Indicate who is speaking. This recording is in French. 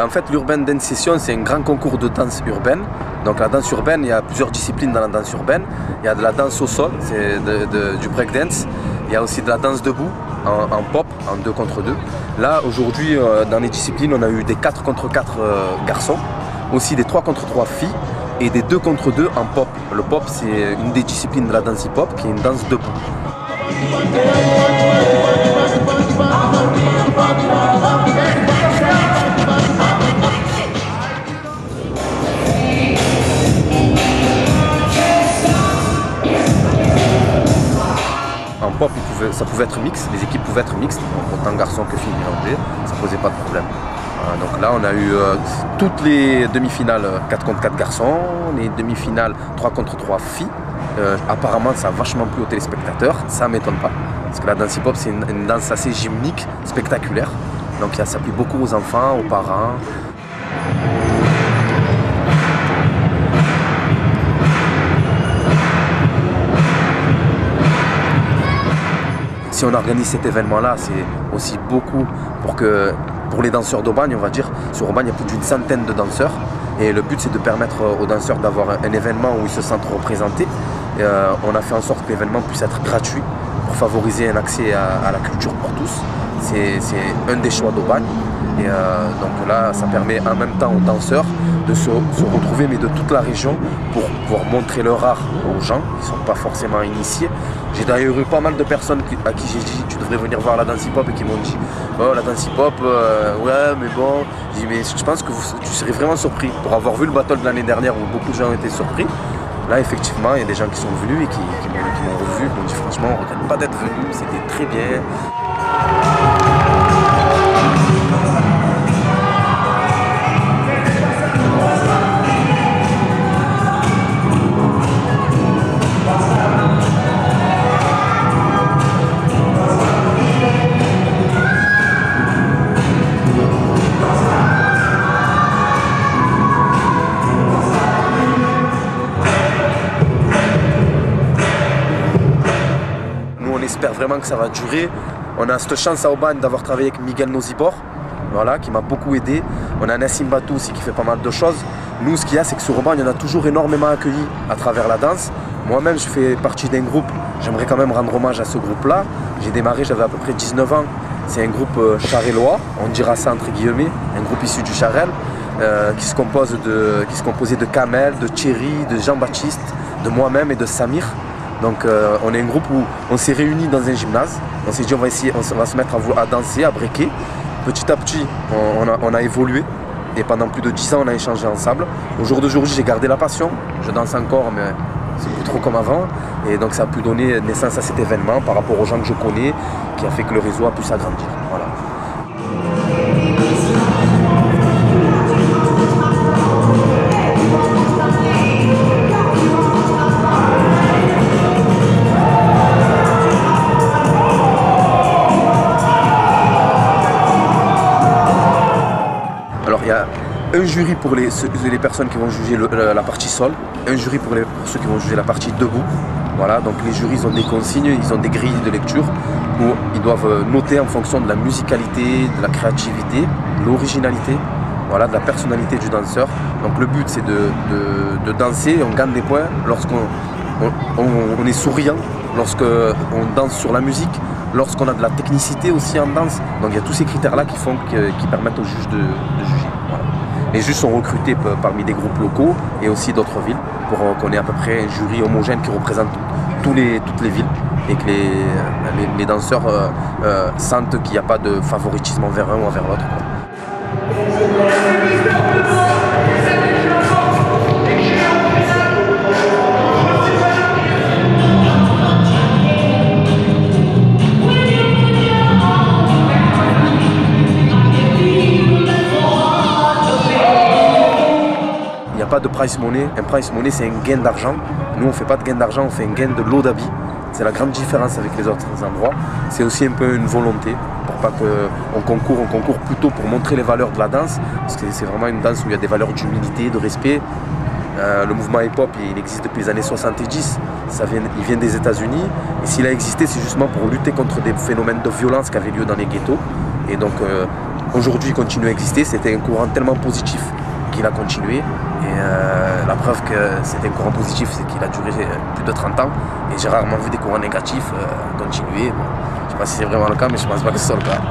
Speaker 1: En fait, l'Urban Dance Session, c'est un grand concours de danse urbaine. Donc la danse urbaine, il y a plusieurs disciplines dans la danse urbaine. Il y a de la danse au sol, c'est du breakdance. Il y a aussi de la danse debout, en pop, en 2 contre 2. Là, aujourd'hui, dans les disciplines, on a eu des 4 contre 4 garçons, aussi des 3 contre 3 filles et des 2 contre 2 en pop. Le pop, c'est une des disciplines de la danse hip-hop qui est une danse debout. En pop, ça pouvait être mixte, les équipes pouvaient être mixtes, autant garçons que filles mélangées, ça posait pas de problème. Donc là, on a eu toutes les demi-finales 4 contre 4 garçons, les demi-finales 3 contre 3 filles. Apparemment, ça a vachement plu aux téléspectateurs, ça m'étonne pas, parce que la danse hip-hop, c'est une danse assez gymnique, spectaculaire. Donc ça plaît beaucoup aux enfants, aux parents. Si on organise cet événement-là, c'est aussi beaucoup pour les danseurs d'Aubagne, on va dire. Sur Aubagne, il y a plus d'une centaine de danseurs. Et le but, c'est de permettre aux danseurs d'avoir un événement où ils se sentent représentés. On a fait en sorte que l'événement puisse être gratuit pour favoriser un accès à la culture pour tous. C'est un des choix d'Aubagne. Et donc là, ça permet en même temps aux danseurs de se retrouver, mais de toute la région, pour pouvoir montrer leur art aux gens qui ne sont pas forcément initiés. J'ai d'ailleurs eu pas mal de personnes à qui j'ai dit tu devrais venir voir la danse hip-hop et qui m'ont dit oh, la danse hip-hop, ouais mais bon. J'ai dit mais je pense que tu serais vraiment surpris pour avoir vu le battle de l'année dernière où beaucoup de gens ont été surpris. Là effectivement il y a des gens qui sont venus et qui m'ont revu, qui m'ont dit franchement on ne regrette pas d'être venu, c'était très bien. J'espère vraiment que ça va durer. On a cette chance à Aubagne d'avoir travaillé avec Miguel Nozibor, voilà, qui m'a beaucoup aidé. On a Nassim Batou aussi qui fait pas mal de choses. Nous, ce qu'il y a, c'est que sur Aubagne, on a toujours énormément accueilli à travers la danse. Moi-même, je fais partie d'un groupe. J'aimerais quand même rendre hommage à ce groupe-là. J'ai démarré, j'avais à peu près 19 ans. C'est un groupe charellois, on dira ça entre guillemets, un groupe issu du Charel, qui se composait de Kamel, de Thierry, de Jean-Baptiste, de moi-même et de Samir. Donc on est un groupe où on s'est réunis dans un gymnase, on s'est dit on va se mettre à danser, à breaker. Petit à petit on a évolué et pendant plus de 10 ans on a échangé ensemble. Au jour d'aujourd'hui j'ai gardé la passion, je danse encore mais c'est plus trop comme avant. Et donc ça a pu donner naissance à cet événement par rapport aux gens que je connais, qui a fait que le réseau a pu s'agrandir. Voilà. Alors il y a un jury pour les personnes qui vont juger la partie sol, un jury pour ceux qui vont juger la partie debout. Voilà, donc les jurys ont des consignes, ils ont des grilles de lecture où ils doivent noter en fonction de la musicalité, de la créativité, de l'originalité, voilà, de la personnalité du danseur. Donc le but c'est de danser, on gagne des points lorsqu'on est souriant, lorsqu'on danse sur la musique, lorsqu'on a de la technicité aussi en danse. Donc il y a tous ces critères-là qui permettent aux juges de juger. Voilà. Les juges sont recrutés parmi des groupes locaux et aussi d'autres villes pour qu'on ait à peu près un jury homogène qui représente toutes les villes et que les danseurs sentent qu'il n'y a pas de favoritisme envers un ou envers l'autre. Il n'y a pas de price money. Un price money, c'est un gain d'argent. Nous, on ne fait pas de gain d'argent, on fait un gain de lot d'habits. C'est la grande différence avec les autres endroits. C'est aussi un peu une volonté pour pas qu'on concourt. On concourt plutôt pour montrer les valeurs de la danse. Parce que c'est vraiment une danse où il y a des valeurs d'humilité, de respect. Le mouvement hip-hop, il existe depuis les années 70. Il vient des États-Unis. Et s'il a existé, c'est justement pour lutter contre des phénomènes de violence qui avaient lieu dans les ghettos. Et donc, aujourd'hui continue à exister. C'était un courant tellement positif qu'il a continué. Et la preuve que c'était un courant positif, c'est qu'il a duré plus de 30 ans. Et j'ai rarement vu des courants négatifs continuer. Bon, je ne sais pas si c'est vraiment le cas, mais je ne pense pas que ce soit le cas.